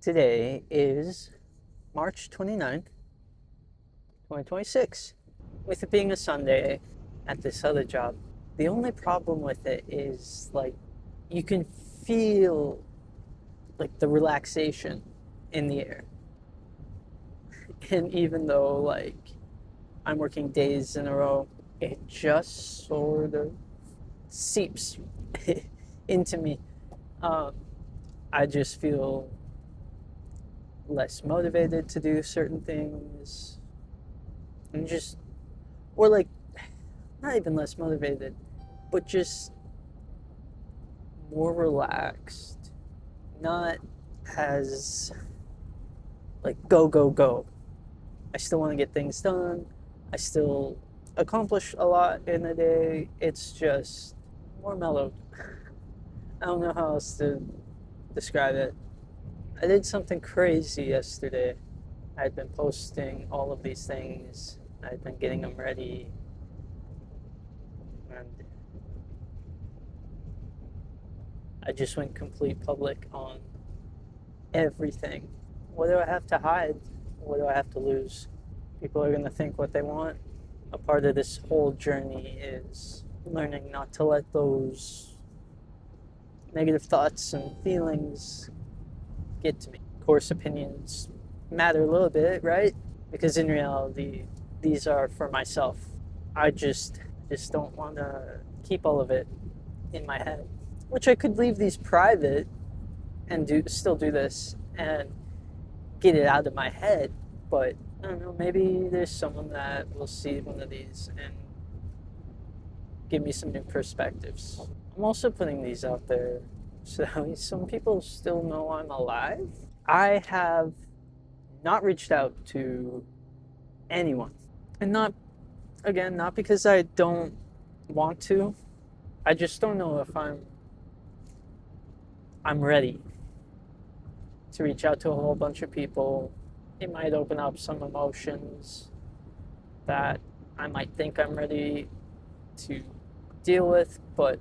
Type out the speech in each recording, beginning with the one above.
Today is March 29th, 2026. With it being a Sunday at this other job, the only problem with it is you can feel the relaxation in the air. And even though I'm working days in a row, it just sort of seeps into me. Um, I just feel less motivated to do certain things, and or not even less motivated, but just more relaxed, not as go go go. I still want to get things done. I still accomplish a lot in a day. It's just more mellowed. I don't know how else to describe it. I did something crazy yesterday. I'd been posting all of these things. I'd been getting them ready, and I just went complete public on everything. What do I have to hide? What do I have to lose? People are going to think what they want. A part of this whole journey is learning not to let those negative thoughts and feelings get to me. Of course, opinions matter a little bit, right? Because in reality, these are for myself. I just don't want to keep all of it in my head, which I could leave these private and still do this and get it out of my head. But I don't know, maybe there's someone that will see one of these and give me some new perspectives. I'm also putting these out there so that some people still know I'm alive. I have not reached out to anyone, and not because I don't want to. I just don't know if I'm ready to reach out to a whole bunch of people. It might open up some emotions that I might think I'm ready to deal with, but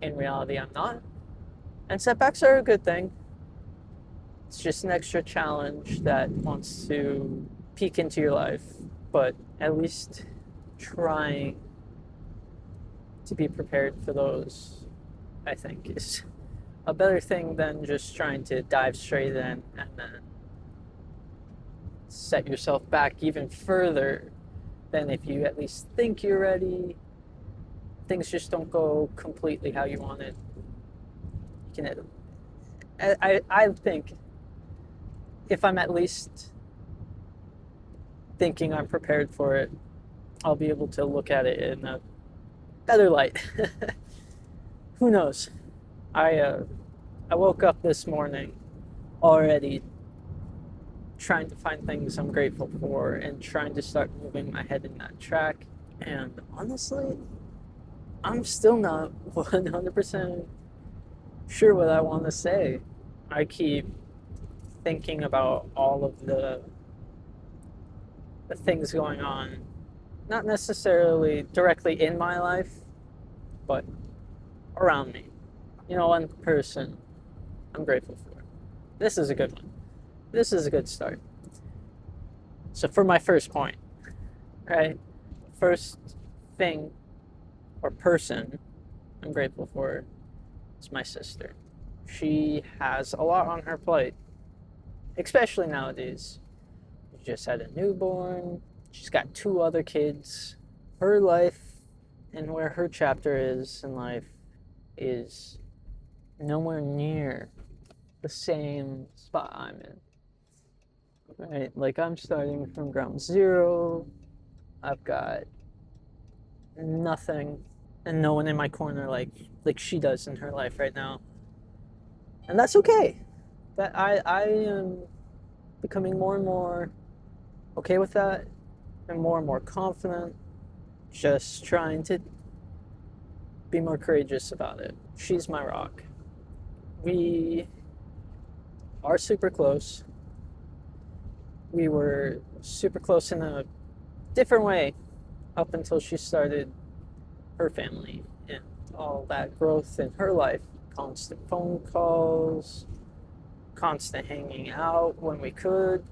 in reality I'm not. And setbacks are a good thing. It's just an extra challenge that wants to peek into your life, but at least trying to be prepared for those, I think, is a better thing than just trying to dive straight in and then set yourself back even further than if you at least think you're ready. Things just don't go completely how you want it. You can, I think if I'm at least thinking I'm prepared for it, I'll be able to look at it in a better light. Who knows? I woke up this morning already trying to find things I'm grateful for and trying to start moving my head in that track. And honestly, I'm still not 100% sure what I want to say. I keep thinking about all of the things going on, not necessarily directly in my life, but around me. One person I'm grateful for. This is a good one. This is a good start. So for my first point, right? First thing or person I'm grateful for is my sister. She has a lot on her plate, especially nowadays. She just had a newborn. She's got 2 other kids. Her life and where her chapter is in life is nowhere near the same spot I'm in. Right? I'm starting from ground zero. I've got nothing and no one in my corner like she does in her life right now. And that's okay. That I am becoming more and more okay with that and more confident, just trying to be more courageous about it. She's my rock. We are super close. We were super close in a different way up until she started her family and all that growth in her life. Constant phone calls, constant hanging out when we could,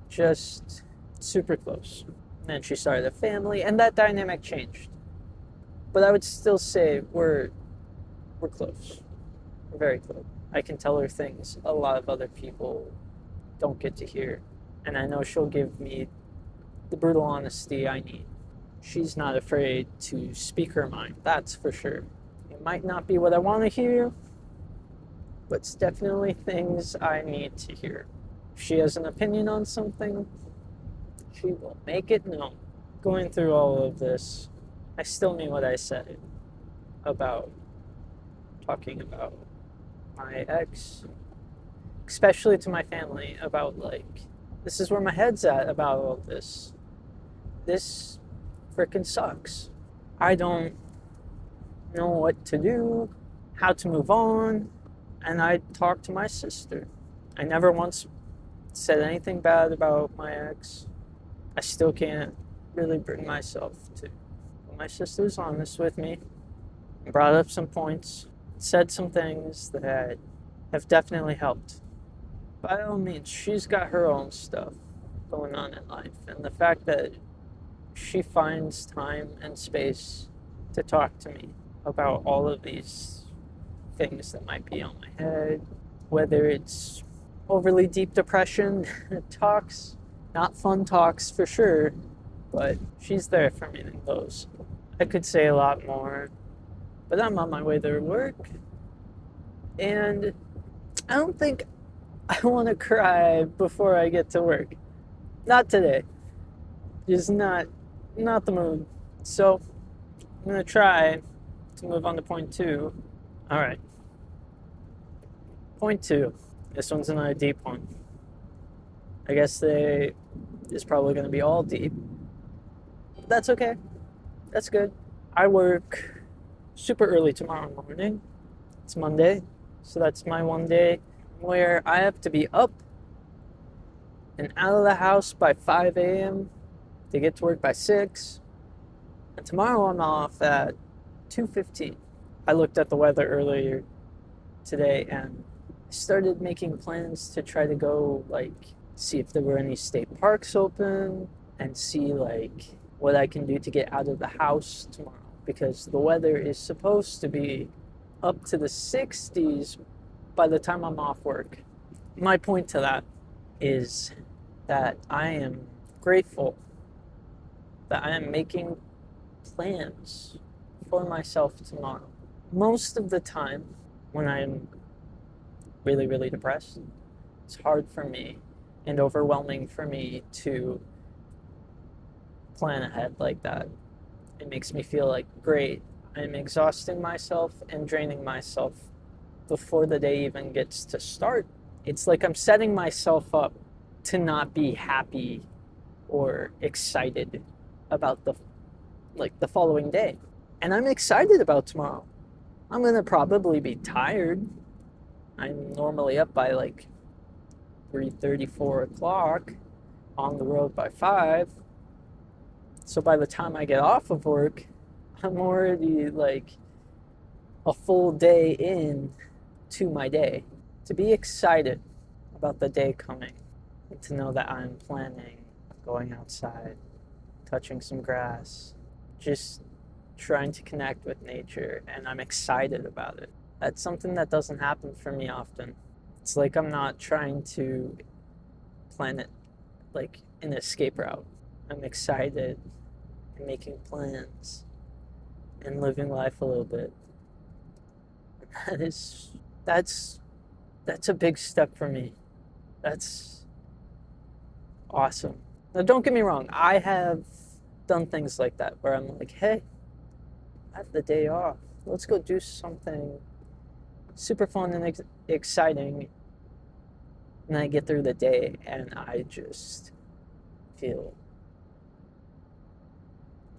just super close. And then she started a family, and that dynamic changed. But I would still say we're close. We're very close. I can tell her things a lot of other people don't get to hear. And I know she'll give me the brutal honesty I need. She's not afraid to speak her mind, that's for sure. It might not be what I want to hear, but it's definitely things I need to hear. If she has an opinion on something, she will make it known. Going through all of this, I still mean what I said about talking about my ex, especially to my family, about like, this is where my head's at about all this. This frickin' sucks. I don't know what to do, how to move on, and I talked to my sister. I never once said anything bad about my ex. I still can't really bring myself to. But my sister's honest with me, brought up some points, said some things that have definitely helped. By all means, she's got her own stuff going on in life, and the fact that she finds time and space to talk to me about all of these things that might be on my head, whether it's overly deep depression talks, not fun talks for sure, but she's there for me in those. I could say a lot more, but I'm on my way to work, and I don't think I want to cry before I get to work. Not today. Just not the mood. So I'm gonna try to move on to point 2. All right. Point 2. This one's another deep one. I guess it's probably gonna be all deep. That's okay. That's good. I work super early tomorrow morning. It's Monday, so that's my one day where I have to be up and out of the house by 5 a.m. to get to work by 6. And tomorrow I'm off at 2:15. I looked at the weather earlier today and started making plans to try to go, like, see if there were any state parks open and see, like, what I can do to get out of the house tomorrow, because the weather is supposed to be up to the 60s by the time I'm off work. My point to that is that I am grateful that I am making plans for myself tomorrow. Most of the time, when I'm really, really depressed, it's hard for me and overwhelming for me to plan ahead like that. It makes me feel like, great, I'm exhausting myself and draining myself before the day even gets to start. It's like I'm setting myself up to not be happy or excited about the following day. And I'm excited about tomorrow. I'm gonna probably be tired. I'm normally up by like 3:30, 4 o'clock, on the road by 5. So by the time I get off of work, I'm already like a full day in to my day. To be excited about the day coming, and to know that I'm planning going outside, touching some grass, just trying to connect with nature, and I'm excited about it. That's something that doesn't happen for me often. It's like I'm not trying to plan it like an escape route. I'm excited and making plans and living life a little bit. That's a big step for me. That's awesome. Now, don't get me wrong. I have done things like that where I'm like, hey, I have the day off. Let's go do something super fun and exciting. And I get through the day and I just feel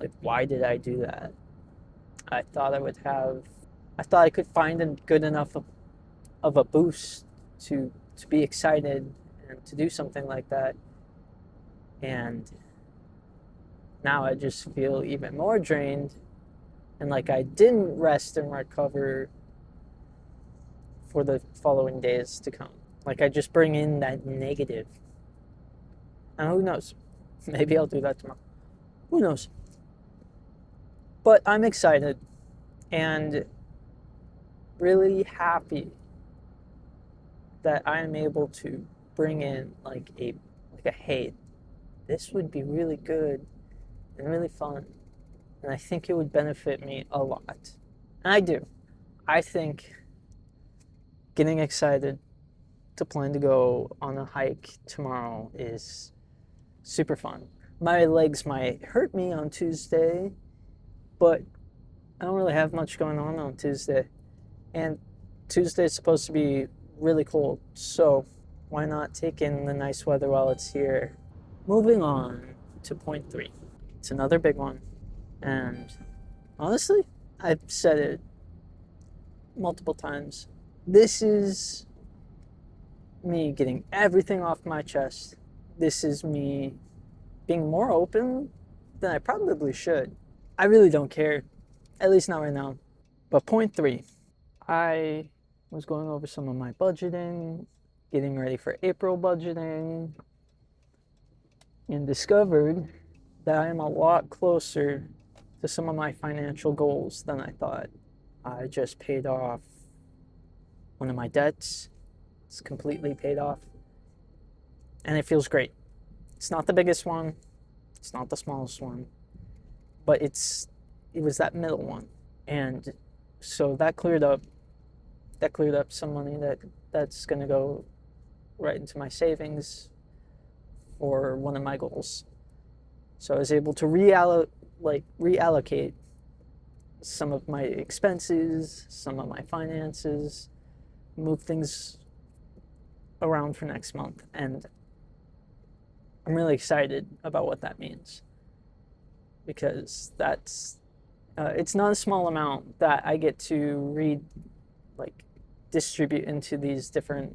like, why did I do that? I thought I could find a good enough of a boost to be excited and to do something like that. And now I just feel even more drained and like I didn't rest and recover for the following days to come. Like, I just bring in that negative. And who knows? Maybe I'll do that tomorrow. Who knows? But I'm excited and really happy that I am able to bring in like a hey, this would be really good and really fun. And I think it would benefit me a lot. And I do. I think getting excited to plan to go on a hike tomorrow is super fun. My legs might hurt me on Tuesday, but I don't really have much going on Tuesday. And Tuesday is supposed to be really cold, so why not take in the nice weather while it's here? Moving on to point 3. It's another big one. And honestly, I've said it multiple times. This is me getting everything off my chest. This is me being more open than I probably should. I really don't care, at least not right now. But point 3, I was going over some of my budgeting, getting ready for April budgeting, and discovered that I am a lot closer to some of my financial goals than I thought. I just paid off one of my debts. It's completely paid off. And it feels great. It's not the biggest one. It's not the smallest one. But it was that middle one. And so that cleared up some money that's going to go right into my savings for one of my goals. So I was able to reallocate some of my expenses, some of my finances, move things around for next month, and I'm really excited about what that means, because that's it's not a small amount that I get to distribute into these different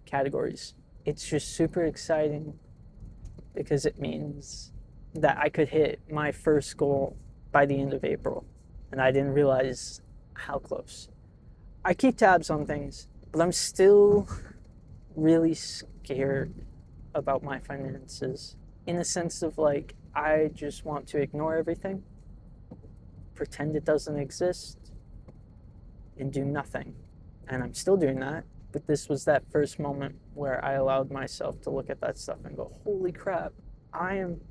categories. It's just super exciting because it means that I could hit my first goal by the end of April, and I didn't realize how close. I keep tabs on things, but I'm still really scared about my finances, in the sense of I just want to ignore everything, pretend it doesn't exist, and do nothing. And I'm still doing that, but this was that first moment where I allowed myself to look at that stuff and go, holy crap, I am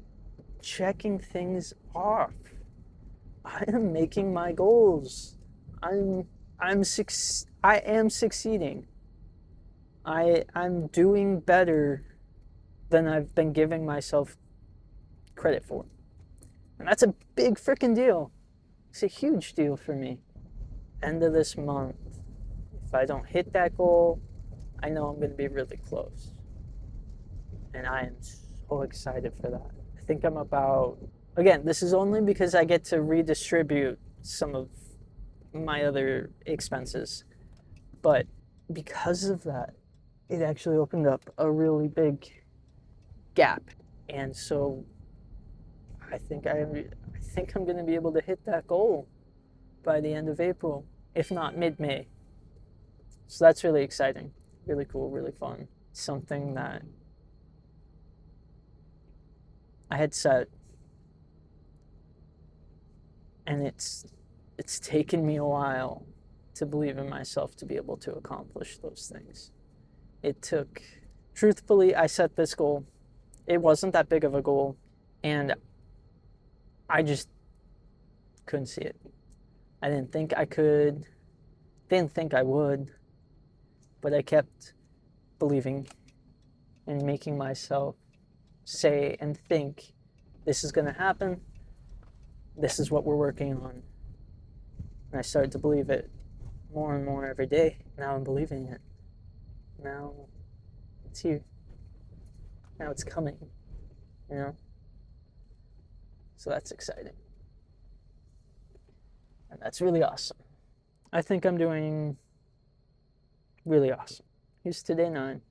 checking things off. I am making my goals. I am succeeding. I'm doing better than I've been giving myself credit for. And that's a big freaking deal. It's a huge deal for me. End of this month, if I don't hit that goal, I know I'm going to be really close. And I am so excited for that. I think I'm about, again, this is only because I get to redistribute some of my other expenses. But because of that, it actually opened up a really big gap. And so I think I'm going to be able to hit that goal by the end of April, if not mid-May. So that's really exciting, really cool, really fun. Something that I had set, and it's taken me a while to believe in myself to be able to accomplish those things. Truthfully, I set this goal. It wasn't that big of a goal, and I just couldn't see it. I didn't think I could, didn't think I would, but I kept believing and making myself say and think, this is going to happen, this is what we're working on. And I started to believe it more and more every day. Now I'm believing it. Now it's here. Now it's coming, you know? So that's exciting. And that's really awesome. I think I'm doing really awesome. Here's to day 9.